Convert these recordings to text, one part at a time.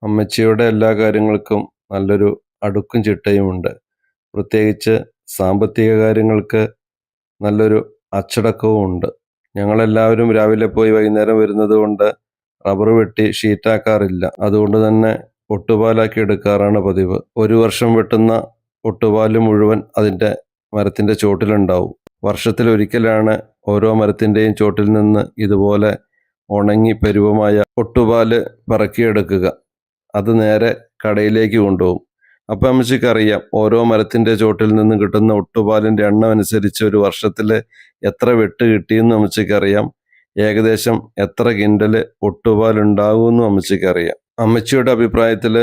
അമ്മച്ചിയുടെ എല്ലാ കാര്യങ്ങൾക്കും നല്ലൊരു അടുക്കും ചിട്ടയുമുണ്ട്. പ്രത്യേകിച്ച് സാമ്പത്തിക കാര്യങ്ങൾക്ക് നല്ലൊരു അച്ചടക്കവും ഉണ്ട്. ഞങ്ങളെല്ലാവരും രാവിലെ പോയി വൈകുന്നേരം വരുന്നത് കൊണ്ട് റബ്ബർ വെട്ടി ഷീറ്റാക്കാറില്ല. അതുകൊണ്ട് തന്നെ ഒട്ടുപാലാക്കി എടുക്കാറാണ് പതിവ്. ഒരു വർഷം വെട്ടുന്ന ഒട്ടുപാല് മുഴുവൻ അതിൻ്റെ മരത്തിൻ്റെ ചോട്ടിലുണ്ടാവും. വർഷത്തിലൊരിക്കലാണ് ഓരോ മരത്തിൻ്റെയും ചോട്ടിൽ നിന്ന് ഇതുപോലെ ഉണങ്ങി പരുവമായ ഒട്ടുപാല് പറക്കിയെടുക്കുക. അത് നേരെ കടയിലേക്ക് കൊണ്ടുപോകും. അപ്പം അമ്മച്ചിക്കറിയാം ഓരോ മരത്തിൻ്റെ ചോട്ടിൽ നിന്ന് കിട്ടുന്ന ഒട്ടുപാലിൻ്റെ എണ്ണം അനുസരിച്ച് ഒരു വർഷത്തിൽ എത്ര വെട്ട് കിട്ടിയെന്ന് അമ്മച്ചിക്കറിയാം. ഏകദേശം എത്ര കിൻഡല് ഒട്ടുപാലുണ്ടാകുമെന്നും അമ്മച്ചിക്കറിയാം. അമ്മച്ചിയുടെ അഭിപ്രായത്തിൽ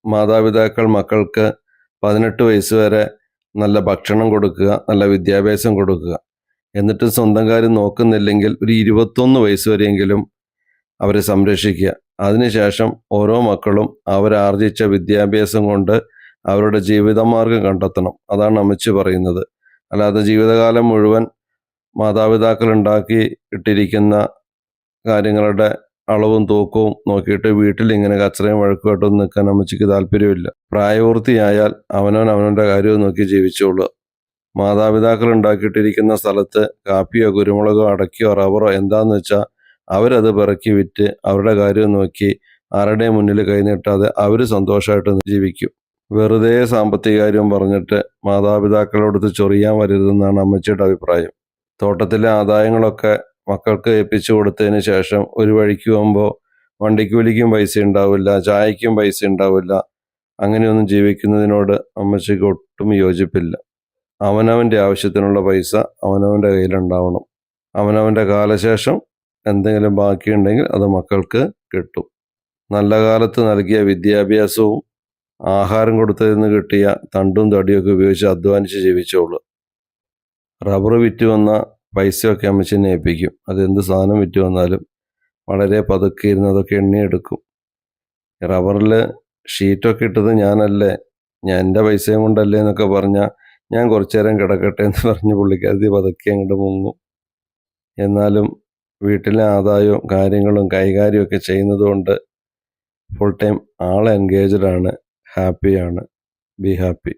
മാതാപിതാക്കൾ മക്കൾക്ക് 18 വയസ്സ് വരെ നല്ല ഭക്ഷണം കൊടുക്കുക, നല്ല വിദ്യാഭ്യാസം കൊടുക്കുക. എന്നിട്ടും സ്വന്തം കാര്യം നോക്കുന്നില്ലെങ്കിൽ ഒരു 21 വയസ്സ് വരെയെങ്കിലും അവരെ സംരക്ഷിക്കുക. അതിനുശേഷം ഓരോ മക്കളും അവരാർജിച്ച വിദ്യാഭ്യാസം കൊണ്ട് അവരുടെ ജീവിതമാർഗം കണ്ടെത്തണം. അതാണ് അമ്മച്ചി പറയുന്നത്. അല്ലാതെ ജീവിതകാലം മുഴുവൻ മാതാപിതാക്കൾ ഉണ്ടാക്കി ഇട്ടിരിക്കുന്ന കാര്യങ്ങളുടെ അളവും തൂക്കവും നോക്കിയിട്ട് വീട്ടിൽ ഇങ്ങനെ കച്ചറയും വഴക്കുമായിട്ടൊന്നും നിൽക്കാൻ അമ്മച്ചിക്ക് താല്പര്യമില്ല. പ്രായപൂർത്തിയായാൽ അവനവൻ്റെ കാര്യവും നോക്കി ജീവിച്ചോളുക. മാതാപിതാക്കൾ ഉണ്ടാക്കിയിട്ടിരിക്കുന്ന സ്ഥലത്ത് കാപ്പിയോ കുരുമുളകോ അടയ്ക്കയോ റബ്ബറോ എന്താന്ന് വെച്ചാൽ അവരത് പിറക്കി വിറ്റ് അവരുടെ കാര്യം നോക്കി ആരുടെയും മുന്നിൽ കൈനീട്ടാതെ അവർ സന്തോഷമായിട്ട് ജീവിക്കും. വെറുതെ സാമ്പത്തിക കാര്യം പറഞ്ഞിട്ട് മാതാപിതാക്കളോടത്ത് ചൊറിയാൻ വരരുതെന്നാണ് അമ്മച്ചിയുടെ അഭിപ്രായം. തോട്ടത്തിലെ ആദായങ്ങളൊക്കെ മക്കൾക്ക് ഏൽപ്പിച്ചു കൊടുത്തതിന് ശേഷം ഒരു വഴിക്ക് പോകുമ്പോൾ വണ്ടിക്കൂലിക്കും പൈസ ഉണ്ടാവില്ല, ചായക്കും പൈസ ഉണ്ടാവില്ല. അങ്ങനെയൊന്നും ജീവിക്കുന്നതിനോട് അമ്മച്ചിക്ക് ഒട്ടും യോജിപ്പില്ല. അവനവൻ്റെ ആവശ്യത്തിനുള്ള പൈസ അവനവൻ്റെ കയ്യിലുണ്ടാവണം. അവനവൻ്റെ കാലശേഷം എന്തെങ്കിലും ബാക്കിയുണ്ടെങ്കിൽ അത് മക്കൾക്ക് കിട്ടും. നല്ല കാലത്ത് നൽകിയ വിദ്യാഭ്യാസവും ആഹാരം കൊടുത്തതിൽ നിന്ന് കിട്ടിയ തണ്ടും തടിയൊക്കെ ഉപയോഗിച്ച് അധ്വാനിച്ച് ജീവിച്ചോളൂ. റബ്ബർ വിറ്റ് വന്ന പൈസയൊക്കെ അമ്മച്ചിനെ ഏൽപ്പിക്കും. അതെന്ത് സാധനം വിറ്റ് വന്നാലും വളരെ പതുക്കെ ഇരുന്ന് അതൊക്കെ എണ്ണിയെടുക്കും. റബ്ബറിൽ ഷീറ്റൊക്കെ ഇട്ടത് ഞാനല്ലേ, എൻ്റെ പൈസയും കൊണ്ടല്ലേ എന്നൊക്കെ പറഞ്ഞാൽ ഞാൻ കുറച്ചു നേരം കിടക്കട്ടെ എന്ന് പറഞ്ഞ് പുള്ളിക്കാരത്തി പതുക്കെ അങ്ങോട്ട് മുങ്ങും. എന്നാലും വീട്ടിലെ ആദായവും കാര്യങ്ങളും കൈകാര്യമൊക്കെ ചെയ്യുന്നത് കൊണ്ട് ഫുൾ ടൈം ആൾ എൻഗേജ്ഡ് ആണ്, ഹാപ്പിയാണ്. Be happy.